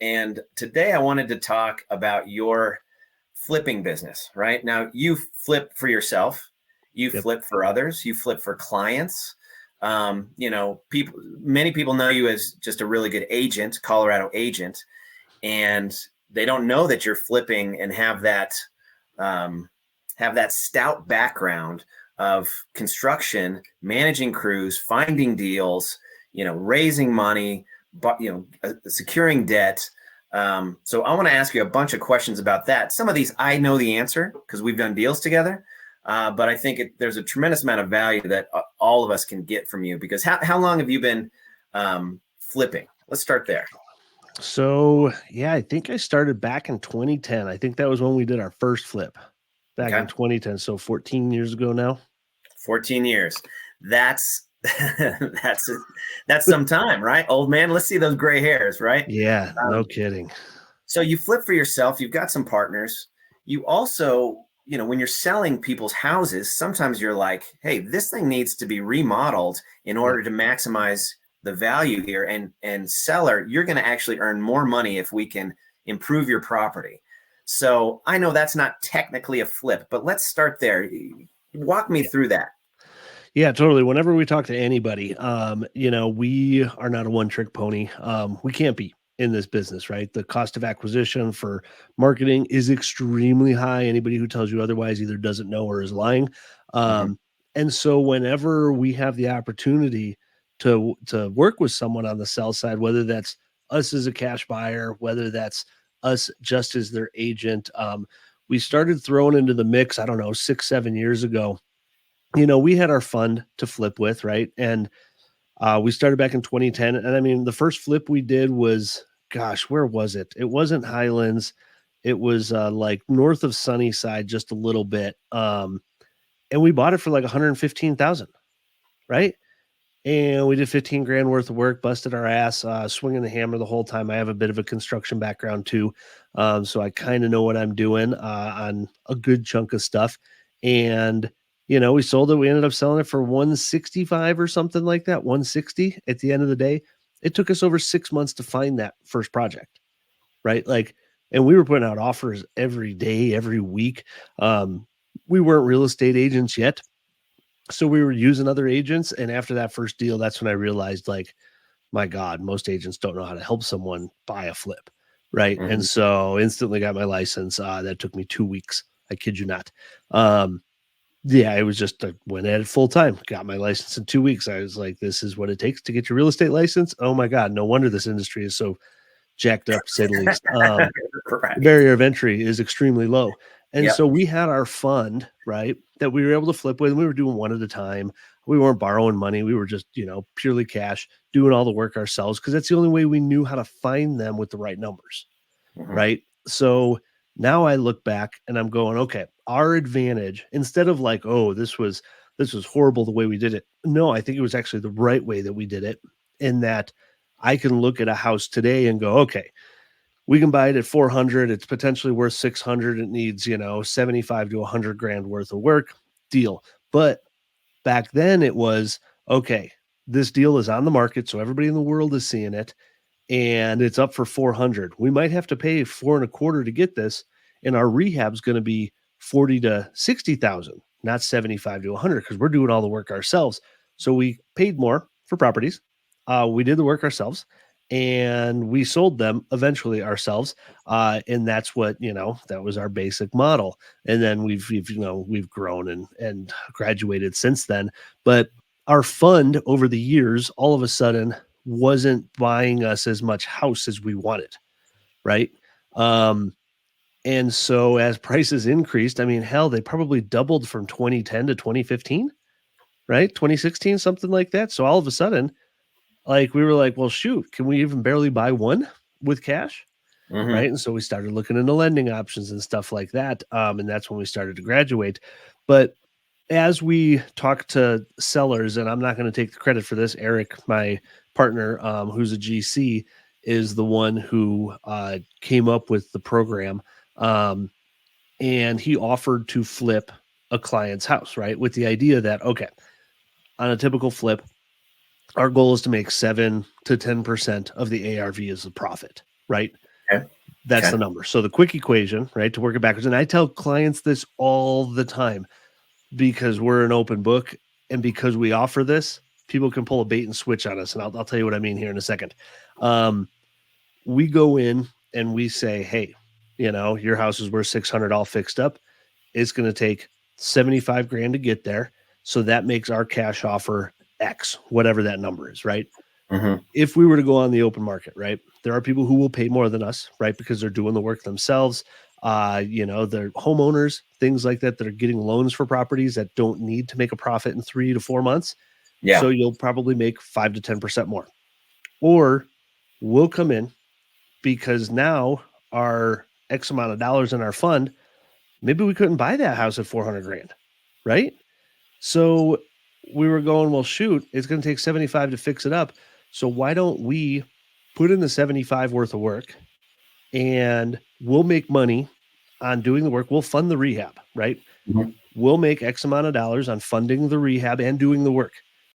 And today I wanted to talk about your flipping business. Right now, you flip for yourself, you Yep. flip for others, you flip for clients. Many people know you as just a really good agent, Colorado agent, and they don't know that you're flipping and have that stout background of construction, managing crews, finding deals, raising money, but securing debt. So I want to ask you a bunch of questions about that. Some of these I know the answer because we've done deals together. But I think there's a tremendous amount of value that all of us can get from you, because how long have you been flipping? Let's start there. So, yeah, I think I started back in 2010. I think that was when we did our first flip back in Okay. 2010. So 14 years ago now. 14 years. That's that's some time, right? Old man, let's see those gray hairs, right? Yeah, no kidding. So you flip for yourself, you've got some partners. You also, when you're selling people's houses, sometimes you're like, hey, this thing needs to be remodeled in Yep. order to maximize the value here. And seller, you're going to actually earn more money if we can improve your property. So I know that's not technically a flip, but let's start there. Walk me through that. Yeah, totally. Whenever we talk to anybody, we are not a one-trick pony. We can't be in this business, right? The cost of acquisition for marketing is extremely high. Anybody who tells you otherwise either doesn't know or is lying. Mhm. And so whenever we have the opportunity to work with someone on the sell side, whether that's us as a cash buyer, whether that's us just as their agent, we started throwing into the mix, I don't know, 6-7 years ago. We had our fund to flip with, right? And we started back in 2010. And I mean, the first flip we did was, gosh, where was it? It wasn't Highlands. It was like north of Sunnyside, just a little bit. And we bought it for like 115,000, right? And we did 15 grand worth of work, busted our ass, swinging the hammer the whole time. I have a bit of a construction background too. So I kind of know what I'm doing on a good chunk of stuff. And, we sold it. We ended up selling it for 165 or something like that, 160 at the end of the day. It took us over 6 months to find that first project, right? Like, and we were putting out offers every day, every week. We weren't real estate agents yet, so we were using other agents. And after that first deal, that's when I realized, like, my God, most agents don't know how to help someone buy a flip. Right. And Mhm. so instantly got my license. That took me 2 weeks. I kid you not. Yeah, it was just went at it full time, got my license in 2 weeks. I was like, this is what it takes to get your real estate license. Oh my God. No wonder this industry is so jacked up, to say the least. The Right. barrier of entry is extremely low. And Yep. so we had our fund, right, that we were able to flip with, and we were doing one at a time. We weren't borrowing money. We were just, purely cash, doing all the work ourselves, because that's the only way we knew how to find them with the right numbers, Mhm. right? So now I look back and I'm going, okay, our advantage, instead of like, oh, this was horrible the way we did it. No, I think it was actually the right way that we did it, in that I can look at a house today and go, okay, we can buy it at 400. It's potentially worth 600. It needs, 75 to 100 grand worth of work. Deal. But back then it was, okay, this deal is on the market, so everybody in the world is seeing it, and it's up for 400. We might have to pay 4.25 to get this, and our rehab's going to be 40 to 60,000, not 75 to 100, because we're doing all the work ourselves. So we paid more for properties. We did the work ourselves, and we sold them eventually ourselves. And that's what, that was our basic model. And then we've grown and graduated since then. But our fund over the years, all of a sudden, wasn't buying us as much house as we wanted, right? Um, and so as prices increased, I mean, hell, they probably doubled from 2010 to 2015, right? 2016, something like that. So all of a sudden, like, we were like, well, shoot, can we even barely buy one with cash? Right. Mhm. And so we started looking into lending options and stuff like that. And that's when we started to graduate. But as we talk to sellers, and I'm not going to take the credit for this, Eric, my partner, who's a GC, is the one who came up with the program. Um, and he offered to flip a client's house, right? With the idea that, okay, on a typical flip, our goal is to make 7 to 10% of the ARV as a profit, right? Okay. That's Okay. the number. So the quick equation, right, to work it backwards. And I tell clients this all the time because we're an open book and because we offer this, people can pull a bait and switch on us. And I'll tell you what I mean here in a second. We go in and we say, hey, your house is worth 600 all fixed up. It's going to take 75 grand to get there. So that makes our cash offer X, whatever that number is, right? Mm-hmm. If we were to go on the open market, right, there are people who will pay more than us, right, because they're doing the work themselves. They're homeowners, things like that are getting loans for properties that don't need to make a profit in 3 to 4 months. Yeah. So you'll probably make 5 to 10% more. Or we'll come in because now our X amount of dollars in our fund, maybe we couldn't buy that house at 400 grand, right? So we were going, well, shoot, it's going to take 75 to fix it up. So why don't we put in the 75 worth of work and we'll make money on doing the work. We'll fund the rehab, right? Mm-hmm. We'll make X amount of dollars on funding the rehab and doing the work.